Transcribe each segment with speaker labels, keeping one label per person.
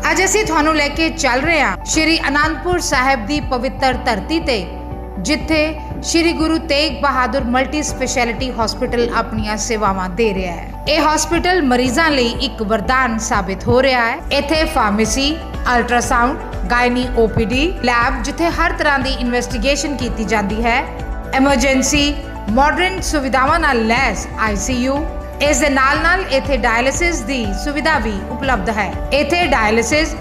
Speaker 1: ਅੱਜ ਅਸੀਂ ਤੁਹਾਨੂੰ ਲੈ ਕੇ ਚੱਲ ਰਹੇ ਹਾਂ ਸ਼੍ਰੀ ਅਨੰਦਪੁਰ ਸਾਹਿਬ ਦੀ ਪਵਿੱਤਰ ਧਰਤੀ ਤੇ, ਜਿੱਥੇ Shri Guru Tegh Bahadur multi speciality hospital ਆਪਣੀਆਂ ਸੇਵਾਵਾਂ ਦੇ ਰਿਹਾ ਹੈ। ਇਹ ਹਸਪੀਟਲ ਮਰੀਜ਼ਾਂ ਲਈ ਇੱਕ ਵਰਦਾਨ ਸਾਬਿਤ ਹੋ ਰਿਹਾ ਹੈ। ਇੱਥੇ pharmacy, ultrasound, gynae OPD lab जिथे हर तरह की इन्वेस्टिगेशन की जाती है, एमरजेंसी मॉडर्न सुविधावां नाल लैस ICU, इस दे नाल इथे डायलिसिस की सुविधा भी उपलब्ध है। इथे डायलिसिस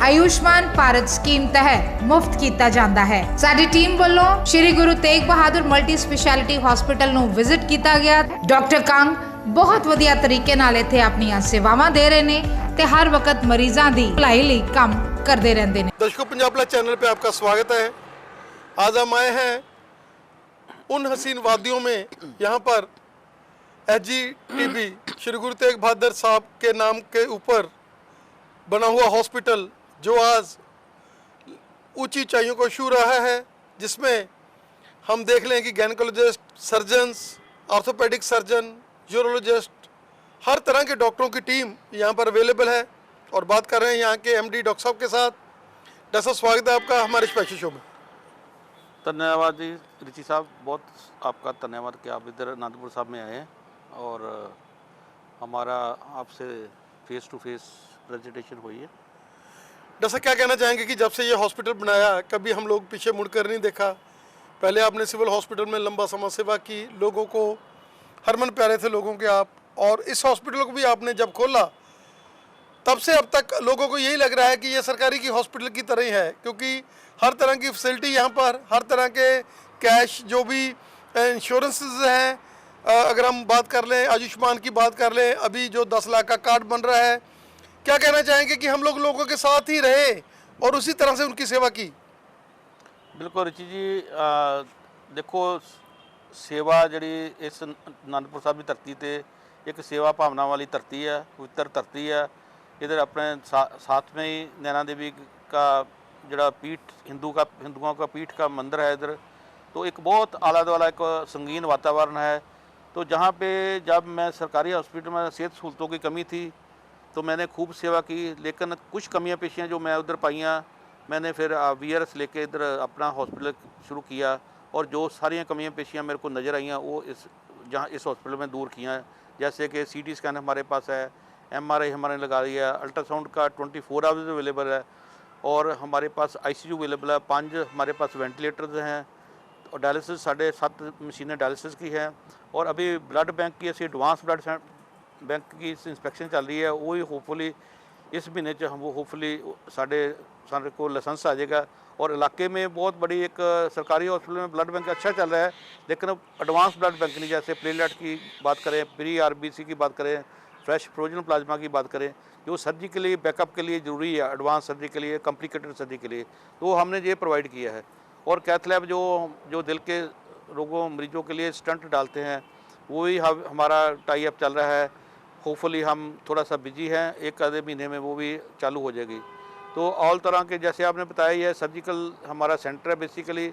Speaker 1: आयुष्मान भारत स्कीम तहत मुफ्त किया जाता है। साडी टीम वालों Shri Guru Tegh Bahadur multi speciality hospital नूं विजिट किया गया। डॉक्टर कंग बहुत वधिया तरीके नाल इथे अपनी सेवावां दे रहे ने ते हर वक्त मरीजां दी भलाई लई काम करते रहते हैं।
Speaker 2: दर्शकों, पंजाब प्लस चैनल पे आपका स्वागत है। आज हम आए हैं उन हसीन वादियों में, यहाँ पर SGTB श्री गुरु तेग बहादुर साहब के नाम के ऊपर बना हुआ हॉस्पिटल जो आज ऊंची ऊंचाइयों को छू रहा है, जिसमें हम देख लें कि gynaecologist, surgeons, orthopaedic surgeon, urologist, हर तरह के डॉक्टरों की टीम यहाँ पर अवेलेबल है। और बात कर रहे हैं यहाँ के MD डॉक्टर साहब के साथ। डॉक्टर साहब, स्वागत है आपका हमारे स्पेशल शो में।
Speaker 3: धन्यवाद जी ऋषि साहब, बहुत आपका धन्यवाद कि आप इधर अनंतपुर साहब में आए हैं और हमारा आपसे फेस टू फेस प्रेजेंटेशन हुई है।
Speaker 2: डॉक्टर साहब, क्या कहना चाहेंगे कि जब से ये हॉस्पिटल बनाया, कभी हम लोग पीछे मुड़कर नहीं देखा। पहले आपने सिविल हॉस्पिटल में लंबा समय सेवा की, लोगों को हरमन प्यारे थे लोगों के आप, और इस हॉस्पिटल को भी आपने जब खोला तब से अब तक लोगों को यही लग रहा है कि ये सरकारी की हॉस्पिटल की तरह ही है, क्योंकि हर तरह की फैसिलिटी यहाँ पर, हर तरह के कैश जो भी इंश्योरेंसेस हैं, अगर हम बात कर लें, आयुष्मान की बात कर लें, अभी जो 10 लाख का कार्ड बन रहा है, क्या कहना चाहेंगे कि हम लोग लोगों के साथ ही रहे और उसी तरह से उनकी सेवा की?
Speaker 3: बिल्कुल ऋषि जी, देखो सेवा जी इस आनंदपुर साहब की धरती पर एक सेवा भावना वाली धरती है, पवित्र धरती है। इधर अपने साथ में ही नैना देवी का जड़ा पीठ, हिंदुओं का पीठ का मंदिर है इधर, तो एक बहुत आला दुआला एक संगीन वातावरण है। तो जहाँ पे जब मैं सरकारी हॉस्पिटल में सेहत सहूलतों की कमी थी तो मैंने खूब सेवा की, लेकिन कुछ कमियाँ पेशियाँ जो मैं उधर पाइयाँ, मैंने फिर VRS लेके इधर अपना हॉस्पिटल शुरू किया, और जो सारियाँ कमियाँ पेशियाँ मेरे को नज़र आईयाँ वो इस हॉस्पिटल में दूर किया। जैसे कि CT स्कैन हमारे पास है, MRI हमारे लगा दिया, अल्ट्रासाउंड का 24 आवर्स अवेलेबल है, और हमारे पास ICU अवेलेबल है, 5 हमारे पास वेंटिलेटर्स हैं, और डायलिसिस 7.5 मशीनें डायलिसिस की हैं, और अभी ब्लड बैंक की ऐसी एडवांस ब्लड बैंक की इंस्पैक्शन चल रही है। वो ही होपफुली इस महीने हम होपफुली साढ़े को लाइसेंस आ जाएगा। और इलाके में बहुत बड़ी एक सरकारी हॉस्पिटल में ब्लड बैंक अच्छा चल रहा है, लेकिन एडवांस ब्लड बैंक नहीं, जैसे प्लेटलेट की बात करें, प्री RBC की बात करें, फ्रेश फ्रोजन प्लाज्मा की बात करें, जो सर्जरी के लिए बैकअप के लिए ज़रूरी है, एडवांस सर्जरी के लिए, कॉम्प्लिकेटेड सर्जरी के लिए, तो हमने ये प्रोवाइड किया है। और कैथ लैब जो दिल के रोगों मरीजों के लिए स्टंट डालते हैं, वो ही हमारा टाई अप चल रहा है। होपफुली हम थोड़ा सा बिजी हैं, एक आधे महीने में वो भी चालू हो जाएगी। तो ऑल तरह के जैसे आपने बताया, ये सर्जिकल हमारा सेंटर है, बेसिकली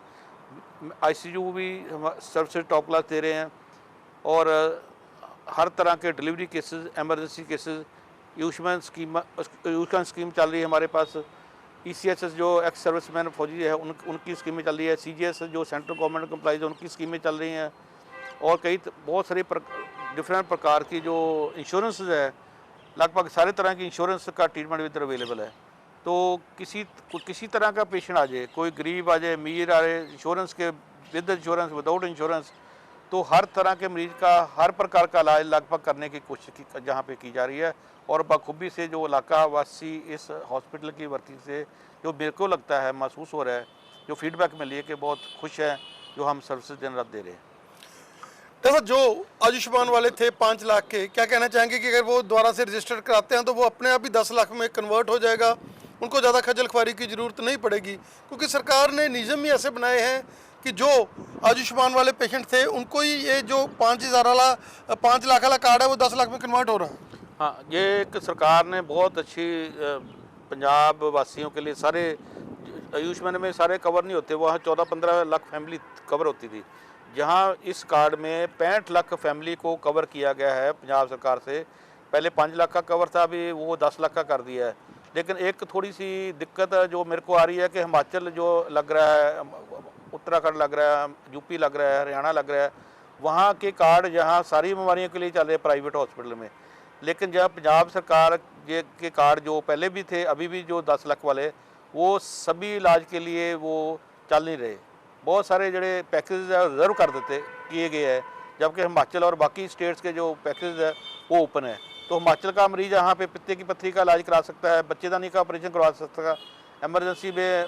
Speaker 3: ICU भी हम सबसे टॉप क्लास दे रहे हैं, और हर तरह के delivery cases, emergency cases, Ayushman scheme चल रही है हमारे पास। ECHS जो एक्स सर्विसमैन फौजी है उनकी स्कीमें चल रही है, CGS जो सेंट्रल गवर्नमेंट एम्प्लॉइज है उनकी स्कीमें चल रही हैं, और कई बहुत सारे डिफरेंट प्रकार की जो इंश्योरेंस है, लगभग सारे तरह की इंश्योरेंस का ट्रीटमेंट भी इधर अवेलेबल है। तो किसी तरह का पेशेंट आ जाए, कोई गरीब आ जाए, अमीर आ जाए, इंश्योरेंस के विद इंश्योरेंस, विदाउट इंश्योरेंस, तो हर तरह के मरीज़ का हर प्रकार का इलाज लगभग करने की कोशिश जहाँ पे की जा रही है। और बखूबी से जो इलाका वासी इस हॉस्पिटल की वर्किंग से जो मेरे को लगता है, महसूस हो रहा है, जो फीडबैक मिली है कि बहुत खुश हैं जो हम सर्विसेज दिन रात दे रहे हैं।
Speaker 2: डॉक्टर, जो आयुष्मान वाले थे 5 लाख के, क्या कहना चाहेंगे कि अगर वो दोबारा से रजिस्टर कराते हैं तो वो अपने आप ही 10 लाख में कन्वर्ट हो जाएगा, उनको ज़्यादा खजल खुआरी की ज़रूरत नहीं पड़ेगी, क्योंकि सरकार ने निज़म ही ऐसे बनाए हैं कि जो आयुष्मान वाले पेशेंट थे उनको ही ये जो 5 लाख वाला कार्ड है वो 10 लाख में कन्वर्ट हो रहा है।
Speaker 3: हाँ, ये एक सरकार ने बहुत अच्छी पंजाब वासियों के लिए, सारे आयुष्मान में सारे कवर नहीं होते, वहाँ 14-15 लाख फैमिली कवर होती थी, जहाँ इस कार्ड में 65 लाख फैमिली को कवर किया गया है पंजाब सरकार से। पहले 5 लाख का कवर था, अभी वो 10 लाख का कर दिया है। लेकिन एक थोड़ी सी दिक्कत जो मेरे को आ रही है कि हिमाचल जो लग रहा है, उत्तराखंड लग रहा है, यूपी लग रहा है, हरियाणा लग रहा है, वहाँ के कार्ड जहाँ सारी बीमारियों के लिए चल रहे हैं प्राइवेट हॉस्पिटल में, लेकिन जहाँ पंजाब सरकार के कार्ड जो पहले भी थे अभी भी जो 10 लाख वाले, वो सभी इलाज के लिए वो चल नहीं रहे। बहुत सारे जड़े पैकेज रिजर्व कर देते किए गए हैं, जबकि हिमाचल और बाकी स्टेट्स के जो पैकेज है वो ओपन है। तो हिमाचल का मरीज़ यहाँ पे पित्ते की पत्थरी का इलाज करा सकता है, बच्चेदानी का ऑपरेशन करवा सकता है, एमरजेंसी में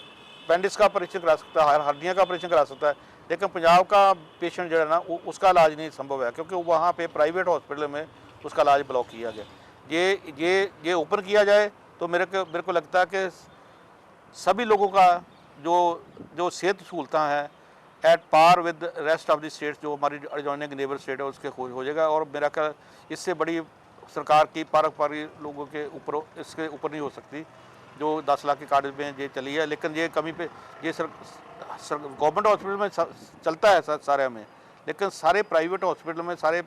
Speaker 3: पेंडिक्स का ऑपरेशन करा सकता है, हड्डियाँ का ऑपरेशन करा सकता है, लेकिन पंजाब का पेशेंट जो है ना उसका इलाज नहीं संभव है, क्योंकि वहाँ पे प्राइवेट हॉस्पिटल में उसका इलाज ब्लॉक किया गया। ये ओपन किया जाए तो मेरे को लगता है कि सभी लोगों का जो सेहत सहूलतां हैं at par with rest of the states, जो हमारी एडजॉइनिंग नेबर स्टेट है उसके हो जाएगा। और मेरा ख्याल इससे बड़ी सरकार की पारंपरिक लोगों के ऊपर इसके ऊपर नहीं हो सकती जो 10 लाख के कार्ड में ये चली है। लेकिन ये कमी पे ये गवर्नमेंट हॉस्पिटल में चलता है सारे में, लेकिन सारे प्राइवेट हॉस्पिटल में सारे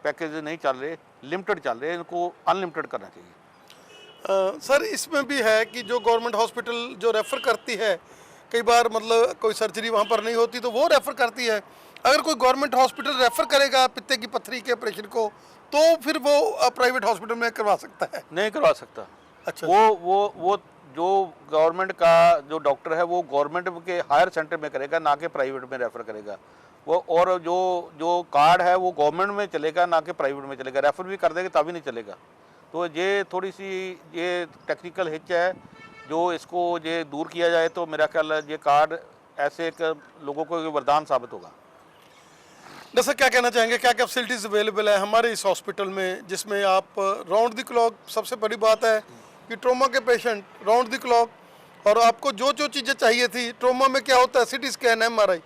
Speaker 3: पैकेज नहीं चल रहे, लिमिटेड चल रहे हैं, इनको अनलिमिटेड करना चाहिए।
Speaker 2: सर इसमें भी है कि जो गवर्नमेंट हॉस्पिटल जो रेफ़र करती है, कई बार मतलब कोई सर्जरी वहाँ पर नहीं होती तो वो रेफ़र करती है। अगर कोई गवर्नमेंट हॉस्पिटल रेफ़र करेगा पित्ते की पत्थरी के ऑपरेशन को तो फिर वो प्राइवेट हॉस्पिटल में करवा सकता है?
Speaker 3: नहीं करवा सकता।
Speaker 2: अच्छा,
Speaker 3: वो जो गवर्नमेंट का जो डॉक्टर है वो गवर्नमेंट के हायर सेंटर में करेगा, ना कि प्राइवेट में रेफ़र करेगा वो। और जो कार्ड है वो गवर्नमेंट में चलेगा, ना कि प्राइवेट में चलेगा। रेफ़र भी कर देगा तभी नहीं चलेगा। तो ये थोड़ी सी ये टेक्निकल हिच है, जो इसको ये दूर किया जाए तो मेरा ख्याल है ये कार्ड ऐसे एक लोगों को वरदान साबित होगा।
Speaker 2: डॉक्टर साहब क्या कहना चाहेंगे, क्या क्या फैसिलिटीज़ अवेलेबल है हमारे इस हॉस्पिटल में, जिसमें आप राउंड द क्लॉक, सबसे बड़ी बात है कि ट्रॉमा के पेशेंट राउंड द क्लॉक, और आपको जो चीज़ें चाहिए थी, ट्रॉमा में क्या होता है सिटी स्कैन, MRI,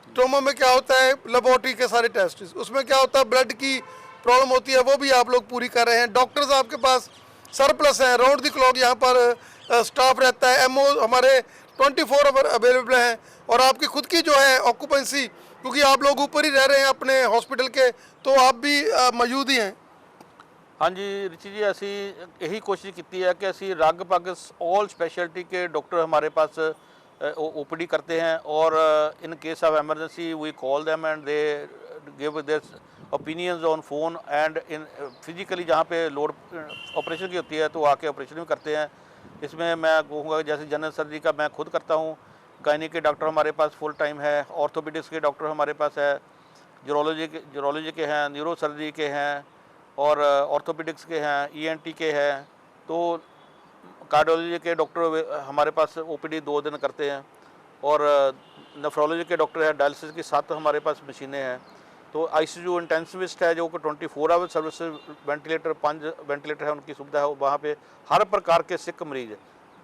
Speaker 2: ट्रॉमा में क्या होता है लेबोरेटरी के सारे टेस्ट, उसमें क्या होता है ब्लड की प्रॉब्लम होती है वो भी आप लोग पूरी कर रहे हैं। डॉक्टर्स आपके पास सरप्लस हैं, राउंड द क्लॉक यहाँ पर स्टाफ रहता है, MO हमारे 24 आवर अवेलेबल हैं, और आपकी खुद की जो है ऑक्यूपेंसी, क्योंकि आप लोग ऊपर ही रह रहे हैं अपने हॉस्पिटल के, तो आप भी मौजूद ही हैं।
Speaker 3: हाँ जी रिची जी, असी यही कोशिश की है कि असी लगभग ऑल स्पेशलिटी के डॉक्टर हमारे पास OPD करते हैं, और in case of emergency we call them and they give their opinions on phone, and in physically जहाँ पे लोड ऑपरेशन की होती है तो आके ऑपरेशन भी करते हैं। इसमें मैं कहूँगा जैसे जनरल सर्जरी का मैं खुद करता हूँ, गायनी के डॉक्टर हमारे पास फुल टाइम है, ऑर्थोपेडिक्स के डॉक्टर हमारे पास है, यूरोलॉजी के हैं, न्यूरो सर्जरी के हैं, और ऑर्थोपेडिक्स के हैं, ENT के हैं, तो कार्डियोलॉजी के डॉक्टर हमारे पास OPD 2 दिन करते हैं, और नेफ्रोलॉजी के डॉक्टर हैं, डायलिसिस की 7 हमारे पास मशीनें हैं। तो ICU इंटेंसिविस्ट है जो कि 24 आवर सर्विस, वेंटिलेटर 5 वेंटिलेटर है, उनकी सुविधा है वहाँ पे। हर प्रकार के सिक मरीज,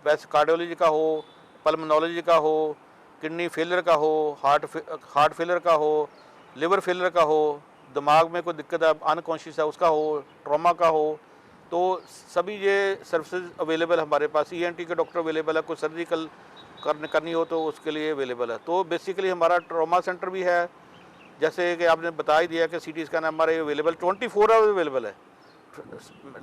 Speaker 3: वैसे कार्डियोलॉजी का हो, पल्मोनोलॉजी का हो, किडनी फेलियर का हो, हार्ट फेलियर का हो, लिवर फेलियर का हो, दिमाग में कोई दिक्कत है अनकॉन्शियस है उसका हो, ट्रॉमा का हो, तो सभी ये सर्विसेज अवेलेबल हमारे पास। ENT के डॉक्टर अवेलेबल है, कोई सर्जिकल करनी हो तो उसके लिए अवेलेबल है। तो बेसिकली हमारा ट्रॉमा सेंटर भी है, जैसे कि आपने बता ही दिया कि CT scan MRI available 24 hour available है,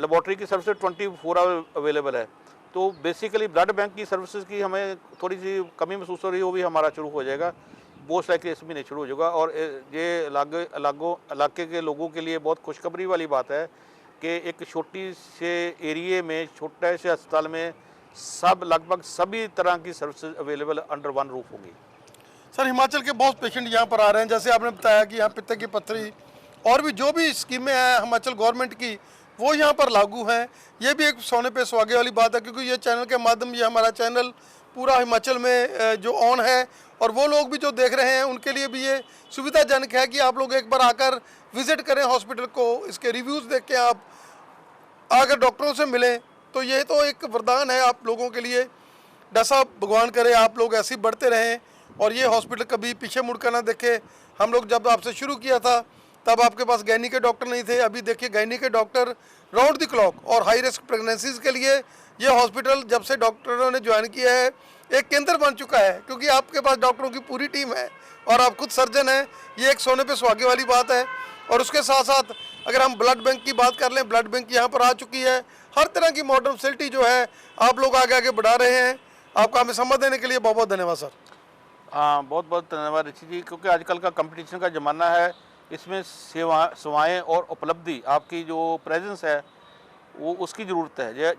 Speaker 3: लेबॉर्ट्री की सर्विस 24 आवर अवेलेबल है। तो बेसिकली ब्लड बैंक की सर्विसेज की हमें थोड़ी सी कमी महसूस हो रही है, वो भी हमारा शुरू हो जाएगा, मोस्ट लाइकली इस महीने शुरू हो जाएगा। और ये इलाके के लोगों के लिए बहुत खुशखबरी वाली बात है कि एक छोटी से एरिए में, छोटे से अस्पताल में लगभग सभी तरह की services available under one roof होंगी।
Speaker 2: सर हिमाचल के बहुत पेशेंट यहाँ पर आ रहे हैं, जैसे आपने बताया कि यहाँ पित्ते की पत्थरी और भी जो भी स्कीमें हैं हिमाचल गवर्नमेंट की वो यहाँ पर लागू हैं। ये भी एक सोने पे सुहागे वाली बात है, क्योंकि ये चैनल के माध्यम, ये हमारा चैनल पूरा हिमाचल में जो ऑन है, और वो लोग भी जो देख रहे हैं उनके लिए भी ये सुविधाजनक है कि आप लोग एक बार आकर विज़िट करें हॉस्पिटल को, इसके रिव्यूज़ देख के आप आकर डॉक्टरों से मिलें। तो ये तो एक वरदान है आप लोगों के लिए। डॉक्टर साहब भगवान करे आप लोग ऐसे ही बढ़ते रहें और ये हॉस्पिटल कभी पीछे मुड़कर ना देखे। हम लोग जब आपसे शुरू किया था तब आपके पास गायनी के डॉक्टर नहीं थे, अभी देखिए गायनी के डॉक्टर राउंड द क्लॉक, और हाई रिस्क प्रेगनेंसीज के लिए ये हॉस्पिटल जब से डॉक्टरों ने ज्वाइन किया है एक केंद्र बन चुका है, क्योंकि आपके पास डॉक्टरों की पूरी टीम है और आप खुद सर्जन हैं। ये एक सोने पे सुहागे वाली बात है। और उसके साथ साथ अगर हम ब्लड बैंक की बात कर लें, ब्लड बैंक यहाँ पर आ चुकी है, हर तरह की मॉडर्न फैसिलिटी जो है आप लोग आगे आगे बढ़ा रहे हैं। आपका हमें समय देने के लिए बहुत बहुत धन्यवाद सर।
Speaker 3: हाँ, बहुत बहुत धन्यवाद ऋषि जी, क्योंकि आजकल का कंपटीशन का ज़माना है, इसमें सेवाएं और उपलब्धि आपकी जो प्रेजेंस है वो उसकी ज़रूरत है।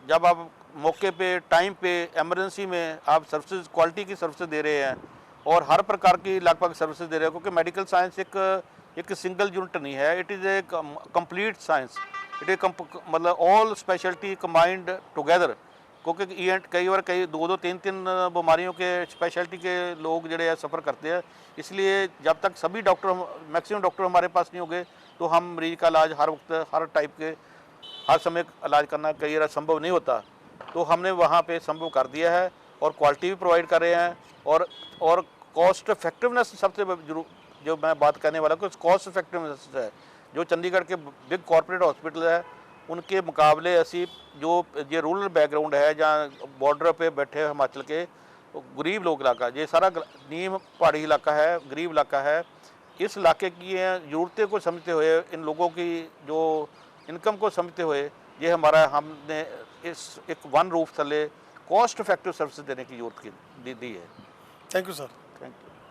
Speaker 3: जब आप मौके पे, टाइम पे, एमरजेंसी में आप सर्विसेज, क्वालिटी की सर्विसेज दे रहे हैं और हर प्रकार की लगभग सर्विसेज दे रहे हैं, क्योंकि मेडिकल साइंस एक सिंगल यूनिट नहीं है, it is a complete science, it is मतलब ऑल स्पेशलिटी कंबाइंड टुगेदर। क्योंकि कई दो तीन बीमारियों के स्पेशलिटी के लोग जड़े सफ़र करते हैं, इसलिए जब तक सभी डॉक्टर, मैक्सिमम डॉक्टर हमारे पास नहीं होंगे तो हम मरीज का इलाज हर वक्त, हर टाइप के, हर समय इलाज करना कई बार संभव नहीं होता। तो हमने वहाँ पे संभव कर दिया है और क्वालिटी भी प्रोवाइड कर रहे हैं और कॉस्ट इफेक्टिवनेस सबसे जो मैं बात करने वाला हूँ, कॉस्ट इफेक्टिवनेस है। जो चंडीगढ़ के बिग कॉर्पोरेट हॉस्पिटल है उनके मुकाबले असी जो ये रूरल बैकग्राउंड है, जहाँ बॉर्डर पे बैठे हिमाचल के गरीब लोग इलाका, ये सारा नीम पहाड़ी इलाका है, गरीब इलाका है, इस इलाके की ज़रूरतें को समझते हुए, इन लोगों की जो इनकम को समझते हुए ये हमने इस एक वन रूफ थले कॉस्ट इफेक्टिव सर्विस देने की जरूरत दी है।
Speaker 2: Thank you sir.
Speaker 3: Thank you.